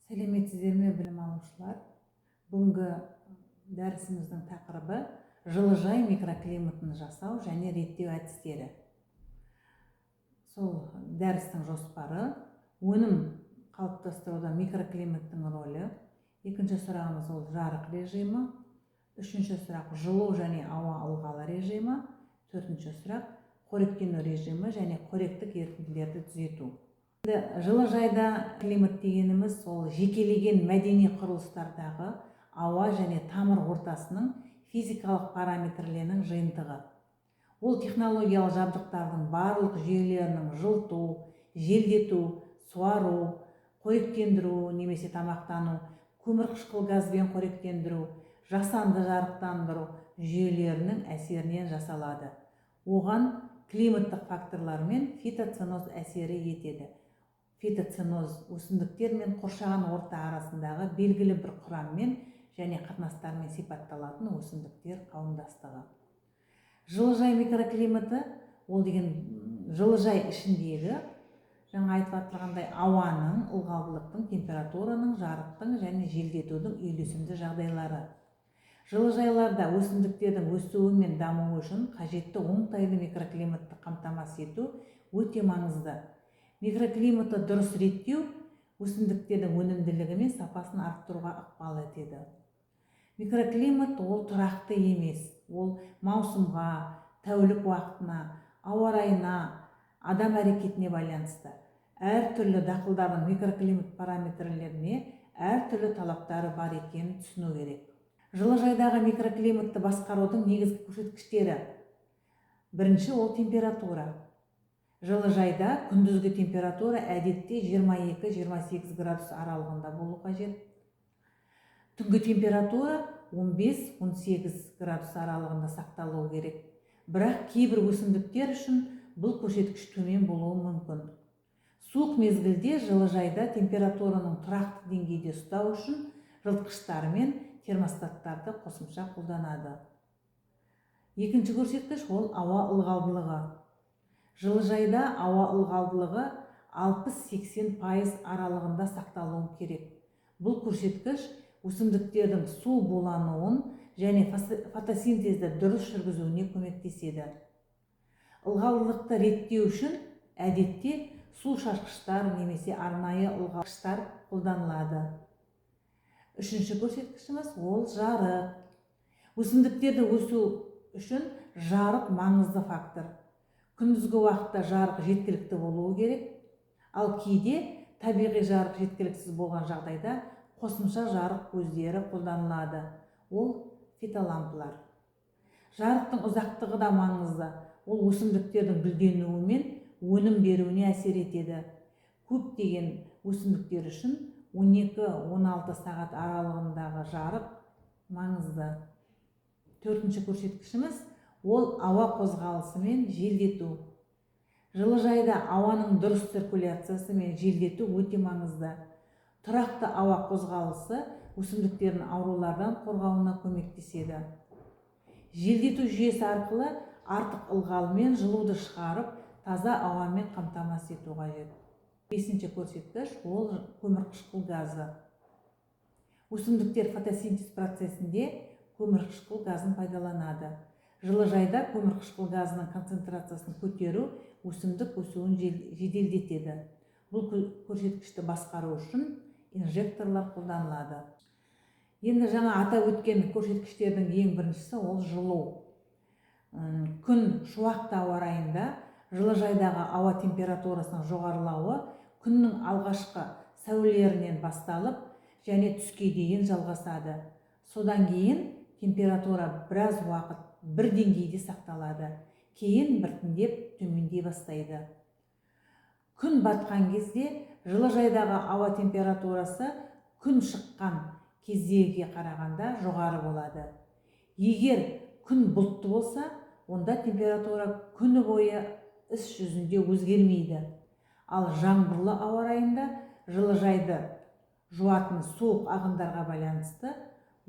Сәлеметсіздер ме білім алушылар? Бүгінгі дәрісіміздің тақырыбы жылыжай микроклиматын жасау және реттеу әдістері. Сол дәрістің жоспары, өнім қалыптастыруда микроклиматтың рөлі. Екінші сұрағымыз ол жарық режимі. Үшінші сұрақ жылу және ауа ылғалы режимі. Төртінші сұрақ қоректену режимі және қоректік ерітінділерді түзету. Жылыжайда климат дегеніміз ол жекелеген мәдени құрылыстардағы ауа және тамыр ортасының физикалық параметрлерінің жиынтығы. Ол технологиялық жабдықтардың барлық жүйелерінің жылыту, желдету, суару, қоректендіру немесе тамақтану, көмірқышқыл газбен қоректендіру, жасанды жарықтандыру жүйелерінің әсерінен жасалады. Оған климаттық факторлар мен фитоценоз әсері етеді. Фитоценоз өсімдіктер мен қоршаған орта арасындағы белгілі бір құраммен және қатынастармен сипатталатын өсімдіктер қауымдастығы. Жылыжай микроклиматы ол деген жылыжай ішіндегі жаңа айтып отырғандай ауаның, ылғалдылықтың, температураның, жарықтың және желдетудің үйлесімді жағдайлары. Жылыжайларда өсімдіктердің өсуі мен дамуы үшін қажетті оңтайлы микроклиматты қамтамасыз ету өте маңызды. Микроклиматты дұрыс реттеу өсімдіктердің өнімділігі мен сапасын арттыруға ықпал етеді. Микроклимат ол тұрақты емес, ол маусымға, тәулік уақытына, ауа райына, адам әрекетіне байланысты. Әртүрлі дақылдардың микроклимат параметрлеріне әртүрлі талаптары бар екенін түсіну керек. Жылыжайдағы микроклиматты басқарудың негізгі көрсеткіштері. Бірінші ол температура. Жылыжайда күндізгі температура әдетте 22-28 градус аралығында болу қажет. Түнгі температура 15-18 градус аралығында сақталуы керек. Бірақ кейбір өсімдіктер үшін бұл көрсеткіш төмен болуы мүмкін. Суық мезгілде жылыжайда температураның тұрақты деңгейде ұстау үшін жылытқыштар мен термостаттарды қосымша қолданады. Екінші көрсеткіш ол ауа ылғалдылығы. Жылыжайда ауа ылғалдылығы 60-80% аралығында сақталуы керек. Бұл көрсеткіш өсімдіктердің су булануын және фотосинтезді дұрыс жүргізуіне көмектеседі. Ылғалдылықты реттеу үшін әдетте су шашқыштар немесе арнайы ылғалғыштар қолданылады. Үшінші көрсеткішіміз ол жарық. Өсімдіктерді өсу үшін жарық маңызды фактор. Күндізгі уақытта жарық жеткілікті болуы керек, ал кейде табиғи жарық жеткіліксіз болған жағдайда қосымша жарық көздері қолданылады. Ол фитолампалар. Жарықтың ұзақтығы да маңызды. Ол өсімдіктердің гүлденуі мен өнім беруіне әсер етеді. Көптеген өсімдіктер үшін 12-16 сағат аралығындағы жарық маңызды. Төртінші көрсеткішіміз ол ауа қозғалысы мен желдету. Жылыжайда ауаның дұрыс циркуляциясы мен желдету өте маңызды. Тұрақты ауа қозғалысы өсімдіктердің аурулардан қорғауына көмектеседі. Желдету жүйесі арқылы артық ылғал мен жылуды шығарып, таза ауамен қамтамасыз ету қажет. Бесінші көрсеткіш ол көмірқышқыл газы. Өсімдіктер фотосинтез процесінде көмірқышқыл газын пайдаланады. Жылыжайда көмірқышқыл газының концентрациясын көтеру өсімдік өсуін жеделдетеді. Бұл көрсеткішті басқару үшін инжекторлар қолданылады. Енді жаңа атап өткен көрсеткіштердің ең біріншісі ол жылу. Күн шуақты ауа райында жылыжайдағы ауа температурасының жоғарылауы күннің алғашқы сәулелерінен басталып және түске дейін жалғасады. Содан кейін температура біраз уақыт бір деңгейде сақталады. Кейін біртіндеп төмендей бастайды. Күн батқан кезде жылыжайдағы ауа температурасы күн шыққан кездегіге қарағанда жоғары болады. Егер күн бұлтты болса, онда температура күні бойы іс жүзінде өзгермейді. Ал жаңбырлы ауа райында жылыжайды жуатын суық ағындарға байланысты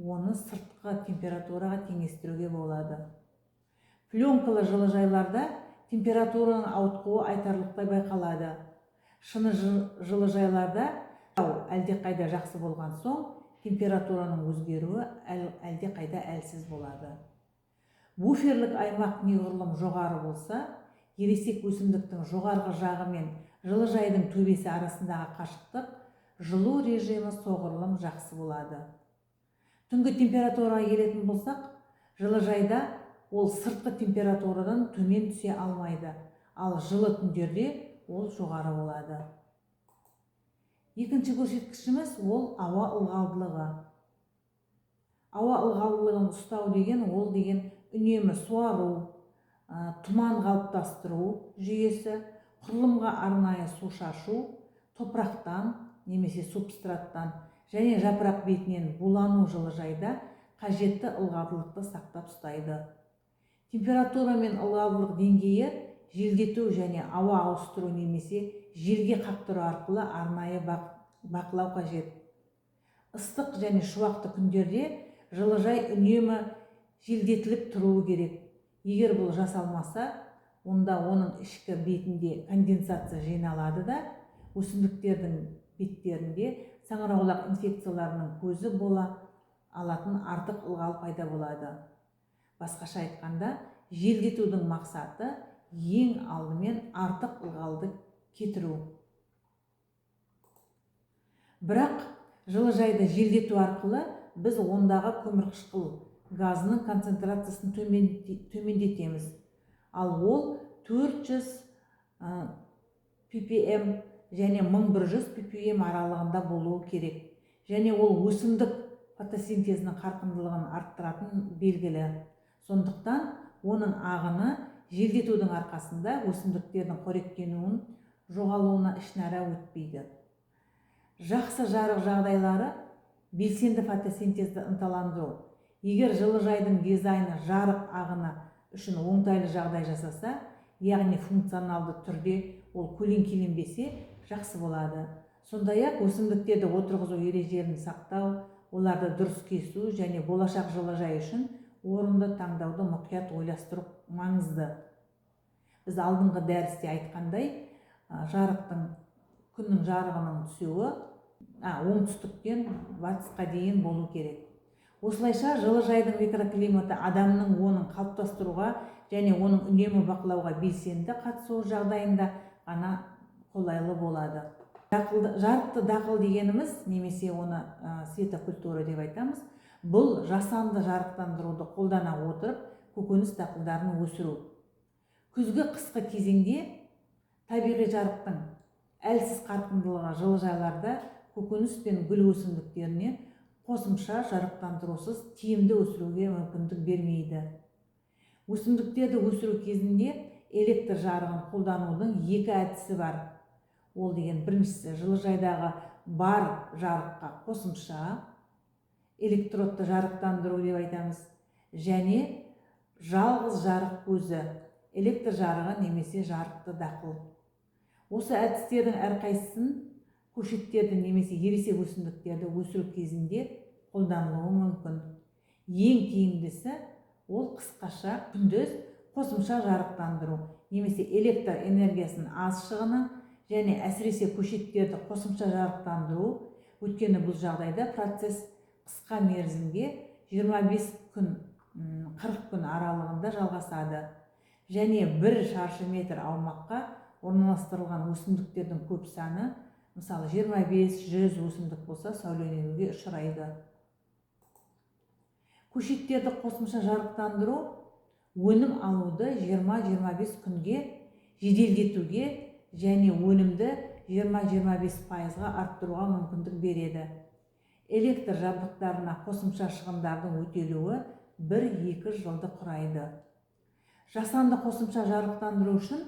оны сыртқы температураға теңестіруге болады. Пленкалы жылыжайларда температураның ауытқуы айтарлықтай байқалады. Шыны жылыжайларда әлдеқайда жақсы болған соң, температураның өзгеруі әлдеқайда әлсіз болады. Буферлік аймақ неғұрлым жоғары болса, ересек өсімдіктің жоғарғы жағы мен жылыжайдың төбесі арасындағы қашықтық жылу режимі соғұрлым жақсы болады. Түнгі температураға келетін болсақ, жылыжайда ол сыртқы температурадан төмен түсе алмайды, ал жылы түндерде ол жоғары болады. Екінші көрсеткішіміз ол ауа ылғалдылығы. Ауа ылғалдылығын ұстау деген ол деген үнемі суару, тұман қалыптастыру жүйесі, құрылымға арнайы су шашу, топырақтан немесе субстраттан және жапырақ бетінен булану жылыжайда қажетті ылғалдылықты сақтап ұстайды. Температура мен ылғалдылық деңгейі желдету және ауа ауыстыру немесе желге қақтыру арқылы арнайы бақылау қажет. Ыстық және шуақты күндерде жылыжай үнемі желдетіліп тұруы керек. Егер бұл жасалмаса, онда оның ішкі бетінде конденсация жиналады да, өсімдіктердің беттерінде саңырауқұлақ инфекцияларының көзі бола алатын артық ылғал пайда болады. Басқаша айтқанда, желдетудің мақсаты ең алдымен артық ылғалды кетіру. Бірақ жылыжайды желдету арқылы біз ондағы көмірқышқыл газының концентрациясын төмендетеміз. Ал ол 400 ppm және 1100 ppm аралығында болуы керек. Және ол өсімдік фотосинтезінің қарқындылығын арттыратын белгілі. Сондықтан оның ағыны желдетудің арқасында өсімдіктердің қоректенуін жоғалуына ішінара өтпейді. Жақсы жарық жағдайлары белсенді фотосинтезді ынталандыру. Егер жылыжайдың дизайны жарық ағыны үшін оңтайлы жағдай жасаса, яғни функционалды түрде ол көлеңкеленбесе, жақсы болады. Сондай-ақ өсімдіктерді отырғызу ережелерін сақтау, оларды дұрыс кесу және болашақ жылыжай үшін орынды таңдауды мұқият ойластыру маңызды. Біз алдыңғы дәрісте айтқандай, күннің жарығының түсуі оңтүстіктен батысқа дейін болу керек. Осылайша жылыжайдың микроклиматы адамның оның қалыптастыруға және оның үнемі бақылауға белсенді қатысуы жағдайында ғана қолайлы болады. Жарықты дақыл дегеніміз, немесе оны светокультура деп айтамыз, бұл жасанды жарықтандыруды қолдана отырып көкөніс дақылдарын өсіру. Күзгі қысқы кезеңде табиғи жарықтың әлсіз қарқындылығы жылыжайларда көкөніс пен гүл өсімдіктеріне қосымша жарықтандырусыз тиімді өсіруге мүмкіндік бермейді. Өсімдіктерді өсіру кезінде электр жарығын қолданудың екі әдісі бар. Ол деген біріншісі жылыжайдағы бар жарыққа қосымша электродты жарықтандыру деп айтамыз, және жалғыз жарық көзі, электр жарығы немесе жарықты дақыл. Осы әдістердің әрқайсысын көшеттерді немесе ересек өсімдіктерді өсіру кезінде қолданылуы мүмкін. Ең тиімдісі ол қысқаша күндіз қосымша жарықтандыру немесе электр энергиясының аз шығыны және әсіресе көшеттерді қосымша жарықтандыру. Өйткені бұл жағдайда процесс қысқа мерзімге 25 күн, 40 күн аралығында жалғасады. Және 1 шаршы метр аумаққа орналастырылған өсімдіктердің көп саны, мысалы 25-100 өсімдік болса, сәулеленуге ұшырайды. Көшеттерді қосымша жарықтандыру өнім алуды 20-25 күнге жеделдетуге және өнімді 20-25%-ға арттыруға мүмкіндік береді. Электр жабдықтарына қосымша шығындардың өтелуі 1-2 жылды құрайды. Жасанды қосымша жарықтандыру үшін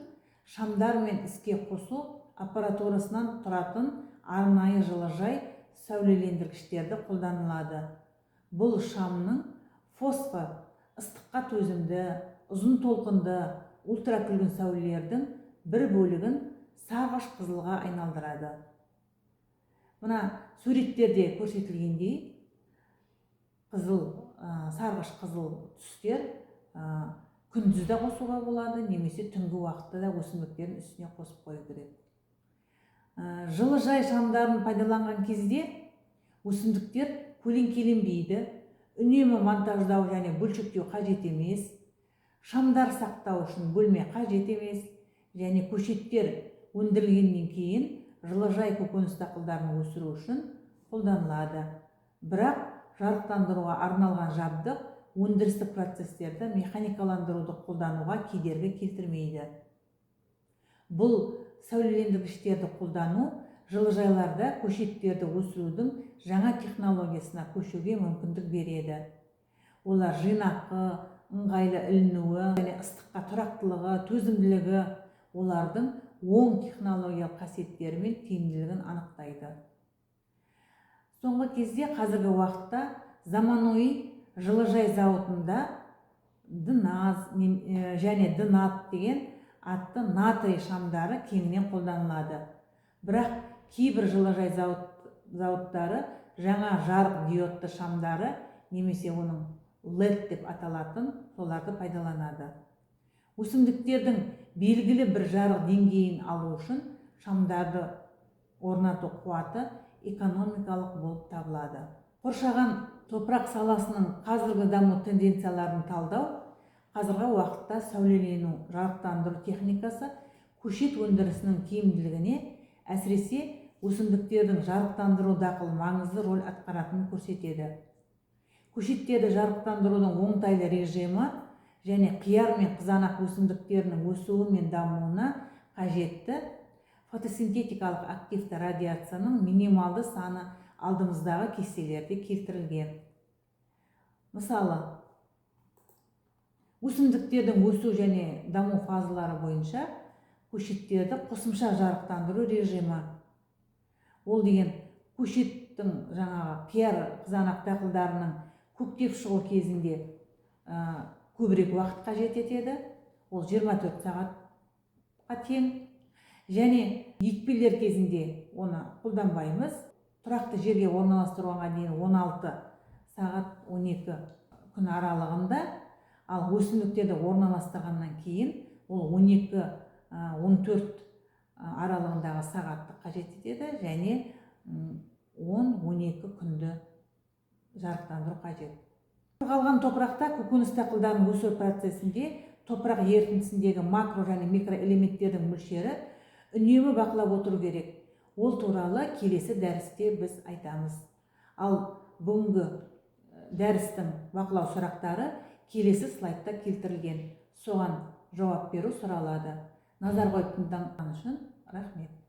шамдар мен іске қосу аппаратурасынан тұратын арнайы жылыжай сәулелендіргіштерді қолданылады. Бұл шамның фосфор, ыстыққа төзімді, ұзын толқынды, ультракүлгін сәулелердің бір бөлігін сарғыш қызылға айналдырады. Мына суреттерде көрсетілгендей, сарғыш қызыл түстер күндіз де қосуға болады, немесе түнгі уақытта да өсімдіктердің үстіне қосып қою керек. Жылыжай шамдарын пайдаланған кезде өсімдіктер көлеңкеленбейді, үнемі монтаждау және бөлшектеу қажет емес, шамдар сақтау үшін бөлме қажет емес, және көшеттер өндірілгеннен кейін жылыжай көкөніс дақылдарын өсіру үшін қолданылады. Бірақ жарықтандыруға арналған жабдық өндірістік процестерді механикаландыруды қолдануға кедергі келтірмейді. Бұл сәулелендіргіштерді қолдану жылыжайларда көшеттерді өсірудің жаңа технологиясына көшуге мүмкіндік береді. Олар жинақы, ыңғайлы ілінуі және ыстыққа тұрақтылығы, төзімділігі олардың оң технологиялық қасиеттері мен тиімділігін анықтайды. Соңғы кезде қазіргі уақытта заманауи жылыжай зауытында ДНАЗ және ДНАТ деген атты натрий шамдары кеңінен қолданылады. Бірақ кейбір жылыжай зауыттары жаңа жарық диодты шамдары немесе оның LED деп аталатын соларды пайдаланады. Өсімдіктердің белгілі бір жарық деңгейін алу үшін шамдарды орнату қуаты экономикалық болып табылады. Қоршаған топырақ саласының қазіргі даму тенденцияларын талдау қазіргі уақытта сәулелену, жарықтандыру техникасы көшет өндірісінің тиімділігіне, әсіресе өсімдіктердің жарықтандыру дақыл маңызды рөл атқаратынын көрсетеді. Көшеттерді жарықтандырудың оңтайлы режимі және қияр мен қызанақ өсімдіктерінің өсуі мен дамуына қажетті фотосинтетикалық активті радиацияның минималды саны алдымыздағы кестелерде келтірілген. Мысалы, өсімдіктердің өсу және даму фазалары бойынша көшеттерді қосымша жарықтандыру режимі. Ол деген көшеттің жаңағы қияр қызанақ дақылдарының көктеп шығу кезінде көбірек уақыт қажет етеді. Ол 24 сағатқа тең. Және екпелер кезінде оны қолданбаймыз. Тұрақты жерге орналастыруға дейін 16 сағат 12 күн аралығында, ал өсімдіктерді орналастырғаннан кейін ол 12-14 аралығындағы сағатты қажет етеді және 10-12 күнді жарықтандыру қажет. Қорғалған топырақта көкөніс дақылдарының өсу процесінде топырақ ерітіндісіндегі макро және микроэлементтердің мөлшері үнемі бақылап отыру керек. Ол туралы келесі дәрісте біз айтамыз. Ал бүгінгі дәрістің бақылау сұрақтары келесі слайдта келтірілген. Соған жауап беру сұралады. Назар қойып тыңдағаны үшін рахмет.